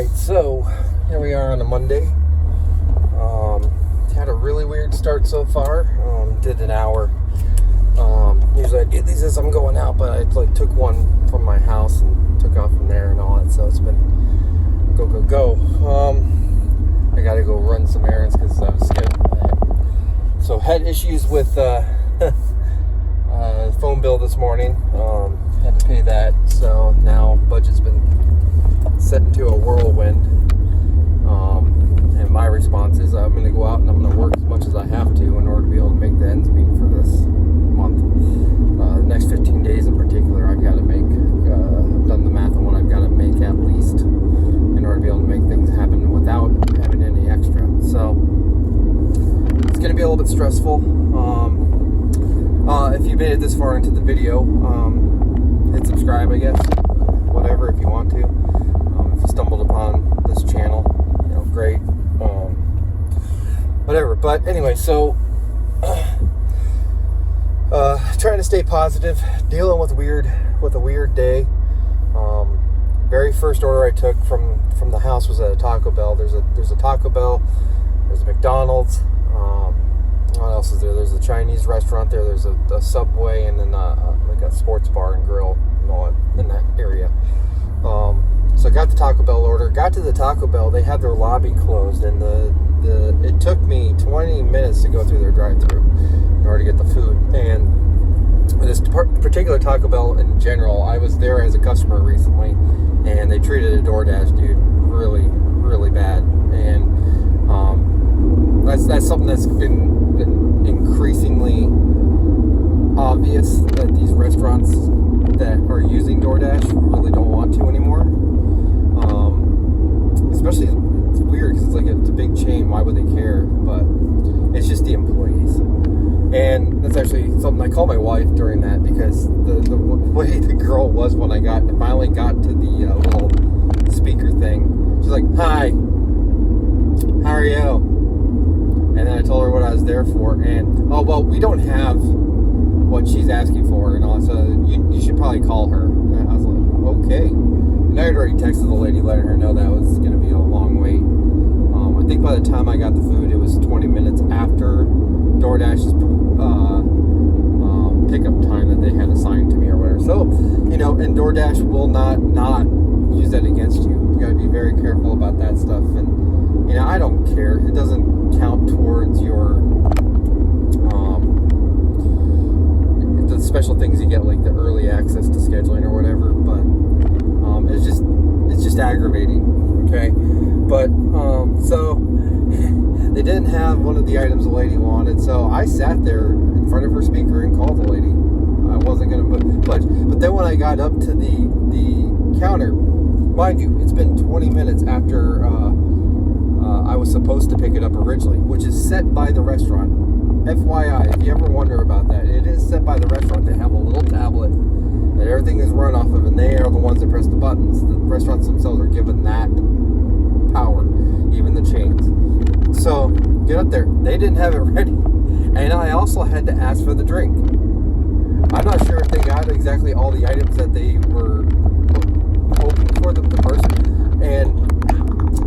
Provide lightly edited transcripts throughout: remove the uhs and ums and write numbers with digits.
Alright, so here we are on a Monday. Had a really weird start so far. Did an hour. Usually I do these as I'm going out, but I took one from my house and took off from there and all that. So it's been go. I gotta go run some errands because I was getting so had issues with phone bill this morning. Had to pay that, so now budget's been set into a whirlwind. And my response is I'm going to go out and I'm going to work as much as I have to in order to be able to make the ends meet for this month. The next 15 days in particular, I've got to make, I've done the math on what I've got to make at least in order to be able to make things happen without having any extra. So it's going to be a little bit stressful. If you made it this far into the video, hit subscribe, I guess, whatever, if you want to. If you stumbled upon this channel, great, whatever. But anyway, so trying to stay positive, dealing with a weird day. Very first order I took from the house was at a Taco Bell. There's a Taco Bell, there's a McDonald's. What else is there? There's a Chinese restaurant there. There's a Subway, and then like a sports bar and grill and all that in that area. So I got the Taco Bell order. Got to the Taco Bell, they had their lobby closed, and it took me 20 minutes to go through their drive-thru in order to get the food. And this particular Taco Bell in general, I was there as a customer recently, and they treated a DoorDash dude really, really bad. And that's something that's been increasingally obvious that these restaurants that are using DoorDash really don't want to anymore. Especially, it's weird because it's a big chain. Why would they care? But it's just the employees. And that's actually something I called my wife during that, because the way the girl was when I finally got to the little speaker thing. She's like, "Hi, how are you?" And then I told her what I was there for, and oh well, we don't have what she's asking for, and all. So you should probably call her. And I was like, okay. And I had already texted the lady, letting her know that was going to be a long wait. I think by the time I got the food, it was 20 minutes after DoorDash's pickup time that they had assigned to me or whatever. So, and DoorDash will not use that against you. You got to be very careful about that stuff. And I don't care. It doesn't count towards your the special things you get, like the early access to scheduling or whatever. But it's just aggravating. Okay, but so they didn't have one of the items the lady wanted, so I sat there in front of her speaker and called the lady. I wasn't gonna budge. But then when I got up to the counter, mind you, it's been 20 minutes after I was supposed to pick it up originally, which is set by the restaurant. FYI, if you ever wonder about that, it is set by the restaurant. They have a little tablet that everything is run off of, and they are the ones that press the buttons. The restaurants themselves are given that power, even the chains. So, get up there. They didn't have it ready. And I also had to ask for the drink. I'm not sure if they got exactly all the items that they were hoping for, the person. And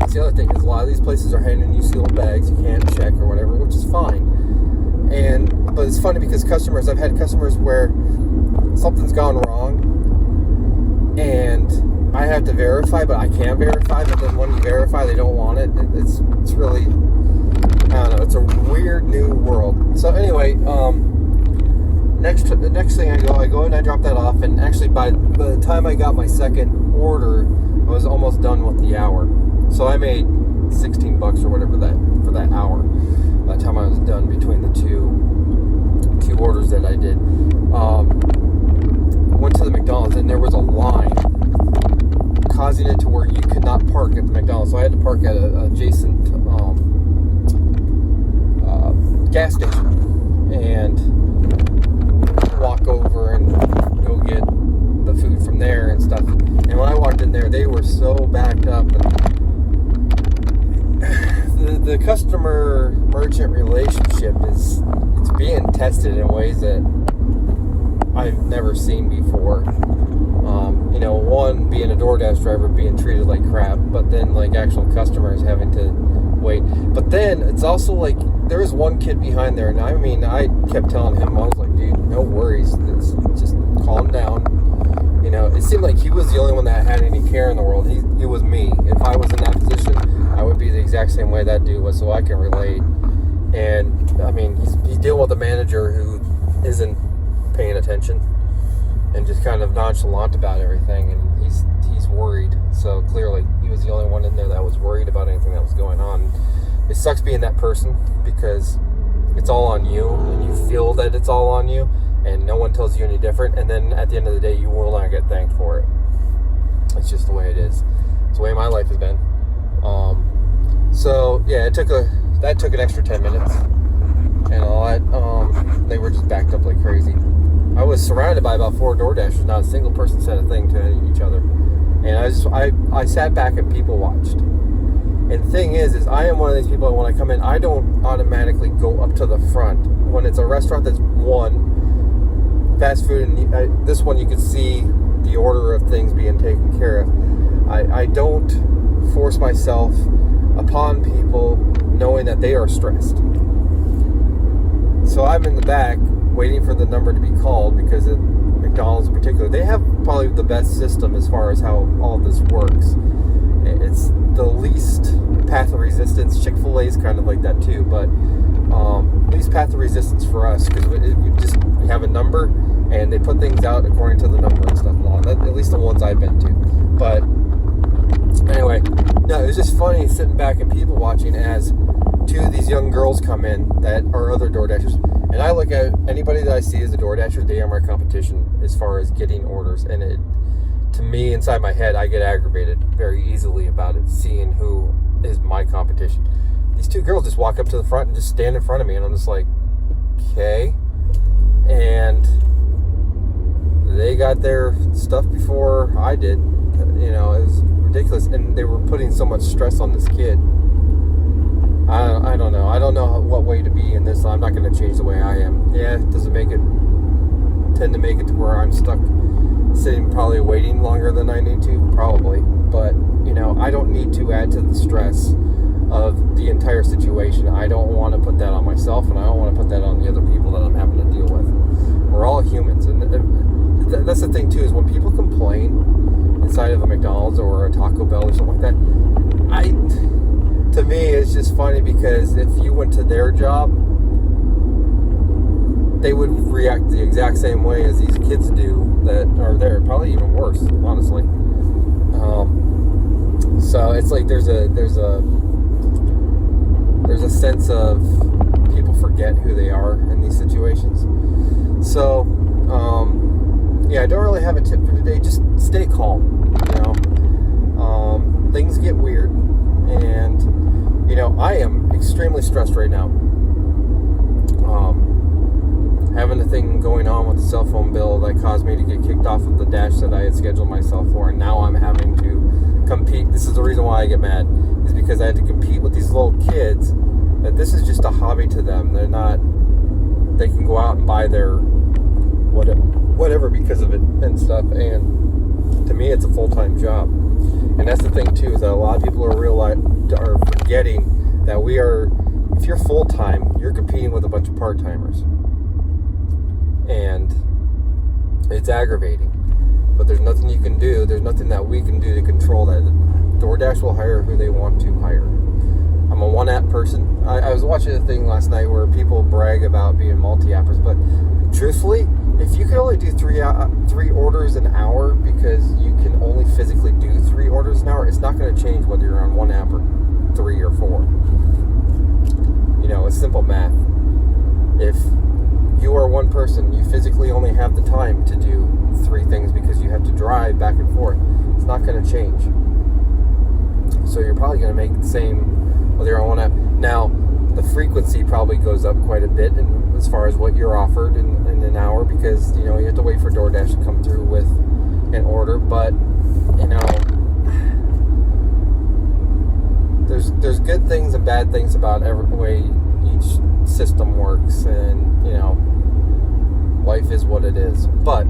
that's the other thing, is a lot of these places are handing you sealed bags. You can't check or whatever, which is fine. But it's funny because I've had customers where something's gone wrong and I have to verify, but I can't verify, but then when you verify they don't want it. It's really, I don't know, it's a weird new world. So anyway, the next thing I go and I drop that off, and actually by the time I got my second order, I was almost done with the hour. So I made $16 or whatever for that hour. By the time I was done between the two orders that I did, went to the McDonald's, and there was a line causing it to where you could not park at the McDonald's. So I had to park at a adjacent gas station and walk over and go get the food from there and stuff. And when I walked in there, they were so backed up, and the customer merchant relationship it's being tested in ways that I've never seen before. one, being a DoorDash driver, being treated like crap, but then, like, actual customers having to wait. But then it's also like, there was one kid behind there, and I kept telling him, I was like, dude, no worries, just calm down. It seemed like he was the only one that had any care in the world. He was me. If I was in that position, I would be the exact same way that dude was, so I can relate. And, he's dealing with a manager who isn't paying attention and just kind of nonchalant about everything, and he's worried. So clearly he was the only one in there that was worried about anything that was going on. It sucks being that person, because it's all on you, and you feel that it's all on you, and no one tells you any different, and then at the end of the day, you will not get thanked for it. It's just the way it is. It's the way my life has been. So yeah, that took an extra 10 minutes and all that. They were just backed up like crazy. I was surrounded by about 4 DoorDashers. Not a single person said a thing to each other. And I sat back and people watched. And the thing is I am one of these people that when I come in, I don't automatically go up to the front. When it's a restaurant that's fast food, and this one you can see the order of things being taken care of. I don't force myself upon people knowing that they are stressed. So I'm in the back waiting for the number to be called, because at McDonald's in particular, they have probably the best system as far as how all this works. It's the least path of resistance. Chick-fil-A is kind of like that too, but least path of resistance for us, because we have a number and they put things out according to the number and stuff. At least the ones I've been to. But anyway, no, it was just funny sitting back and people watching as 2 of these young girls come in that are other DoorDashers. And I look at anybody that I see as a DoorDasher, they are my competition as far as getting orders. And to me, inside my head, I get aggravated very easily about it, seeing who is my competition. These 2 girls just walk up to the front and just stand in front of me, and I'm just like, okay. And they got their stuff before I did. It was ridiculous. And they were putting so much stress on this kid. I don't know. I don't know what way to be in this. I'm not going to change the way I am. Yeah, does it tend to make it to where I'm stuck sitting, probably waiting longer than I need to? Probably. But, I don't need to add to the stress of the entire situation. I don't want to put that on myself, and I don't want to put that on the other people that I'm having to deal with. We're all humans. And that's the thing, too, is when people complain inside of a McDonald's or a Taco Bell or something like that, to me, it's just funny, because if you went to their job, they would react the exact same way as these kids do that are there, probably even worse, honestly. So it's like there's a sense of people forget who they are in these situations. So yeah, I don't really have a tip for today. Just stay calm. Things get weird, and I am extremely stressed right now. Having a thing going on with the cell phone bill that caused me to get kicked off of the Dash that I had scheduled myself for, and now I'm having to compete. This is the reason why I get mad, is because I had to compete with these little kids that this is just a hobby to them. They can go out and buy their whatever because of it and stuff, and to me it's a full-time job. And that's the thing too, is that a lot of people are forgetting that if you're full-time, you're competing with a bunch of part-timers. And it's aggravating. But there's nothing you can do. There's nothing that we can do to control that. DoorDash will hire who they want to hire. I'm a one-app person. I was watching a thing last night where people brag about being multi-appers, but truthfully, if you can only do 3 orders an hour because you can only physically do 3 orders an hour, it's not going to change whether you're on 1 app or 3 or 4. It's simple math. If you are one person, you physically only have the time to do 3 things because you have to drive back and forth. It's not going to change. So you're probably going to make the same whether you're on 1 app. Now, the frequency probably goes up quite a bit as far as what you're offered in an hour, because you have to wait for DoorDash to come through with an order. But there's good things and bad things about every way each system works, and life is what it is. But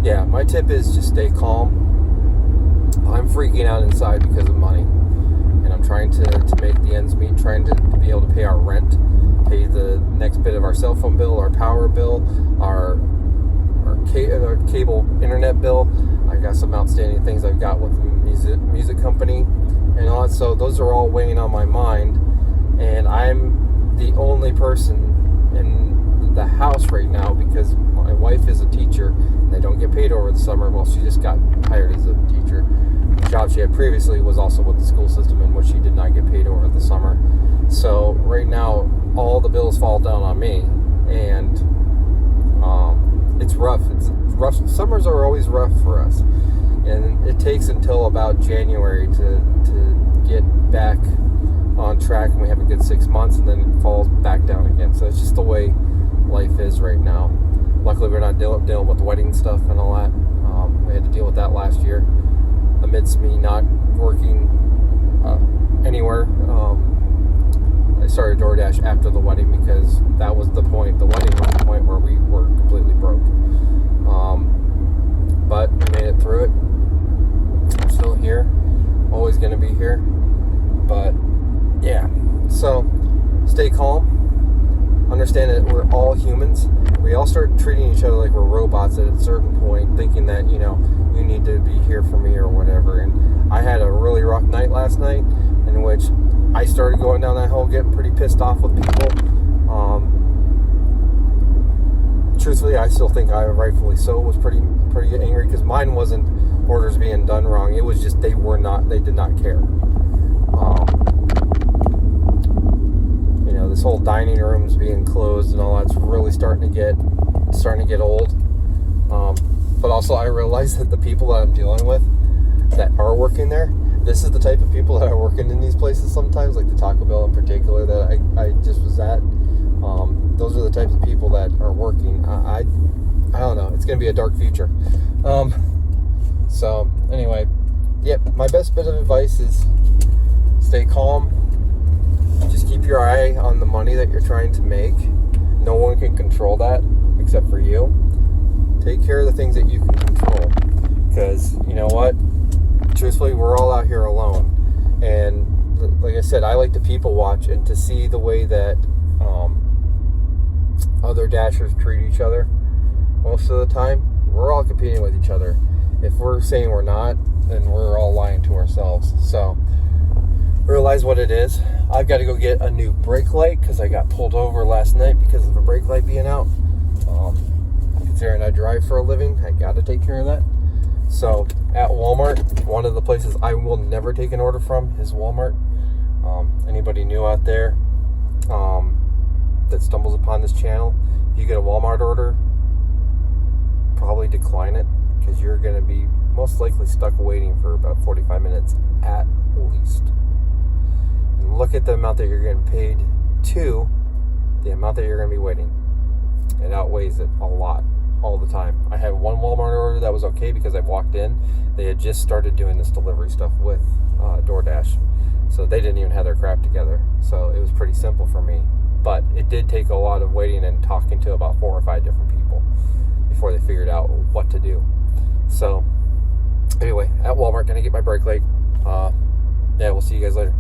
yeah, my tip is just stay calm. I'm freaking out inside because of money, and I'm trying to make the ends meet, trying to be able to pay our rent, pay the next bit of our cell phone bill, our power bill, our cable internet bill. I got some outstanding things I've got with the music company and all that. So those are all weighing on my mind, and I'm the only person in the house right now because my wife is a teacher and they don't get paid over the summer. Well, she just got hired as a teacher. The job she had previously was also with the school system, in which she did not get paid over the summer. So right now all the bills fall down on me, and it's rough. It's rough. Summers are always rough for us, and it takes until about January to get back on track, and we have a good 6 months, and then it falls back down again. So it's just the way life is right now. Luckily, we're not dealing with the wedding stuff and all that. We had to deal with that last year amidst me not working anywhere. I started DoorDash after the wedding because that was the point. The wedding was the point where we were completely broke. But we made it through it. I'm still here. Always going to be here. But yeah. So stay calm. Understand that we're all humans. We all start treating each other like we're robots at a certain point, thinking that, you need to be here for me or whatever. And I had a really rough night last night in which I started going down that hole, getting pretty pissed off with people. Truthfully, I still think I, rightfully so, was pretty angry because mine wasn't orders being done wrong. It was just they did not care. This whole dining rooms being closed and all that's really starting to get old. But also I realize that the people that I'm dealing with that are working there, this is the type of people that are working in these places sometimes, like the Taco Bell in particular that I just was at. Those are the types of people that are working. I don't know. It's going to be a dark future. So anyway, my best bit of advice is stay calm. Just keep your eye on the money that you're trying to make. No one can control that except for you. Take care of the things that you can control. Because, you know what? Truthfully, we're all out here alone. And like I said, I like to people watch and to see the way that other Dashers treat each other. Most of the time, we're all competing with each other. If we're saying we're not, then we're all lying to ourselves. So realize what it is. I've got to go get a new brake light because I got pulled over last night because of a brake light being out. Considering I drive for a living, I got to take care of that. So at Walmart, one of the places I will never take an order from is Walmart. Anybody new out there that stumbles upon this channel, if you get a Walmart order, probably decline it because you're going to be most likely stuck waiting for about 45 minutes at least. And look at the amount that you're getting paid to the amount that you're going to be waiting. It outweighs it a lot all the time. I had one Walmart order that was okay because I walked in. They had just started doing this delivery stuff with DoorDash. So they didn't even have their crap together. So it was pretty simple for me. But it did take a lot of waiting and talking to about 4 or 5 different people before they figured out what to do. So anyway, at Walmart, gonna get my brake light. We'll see you guys later.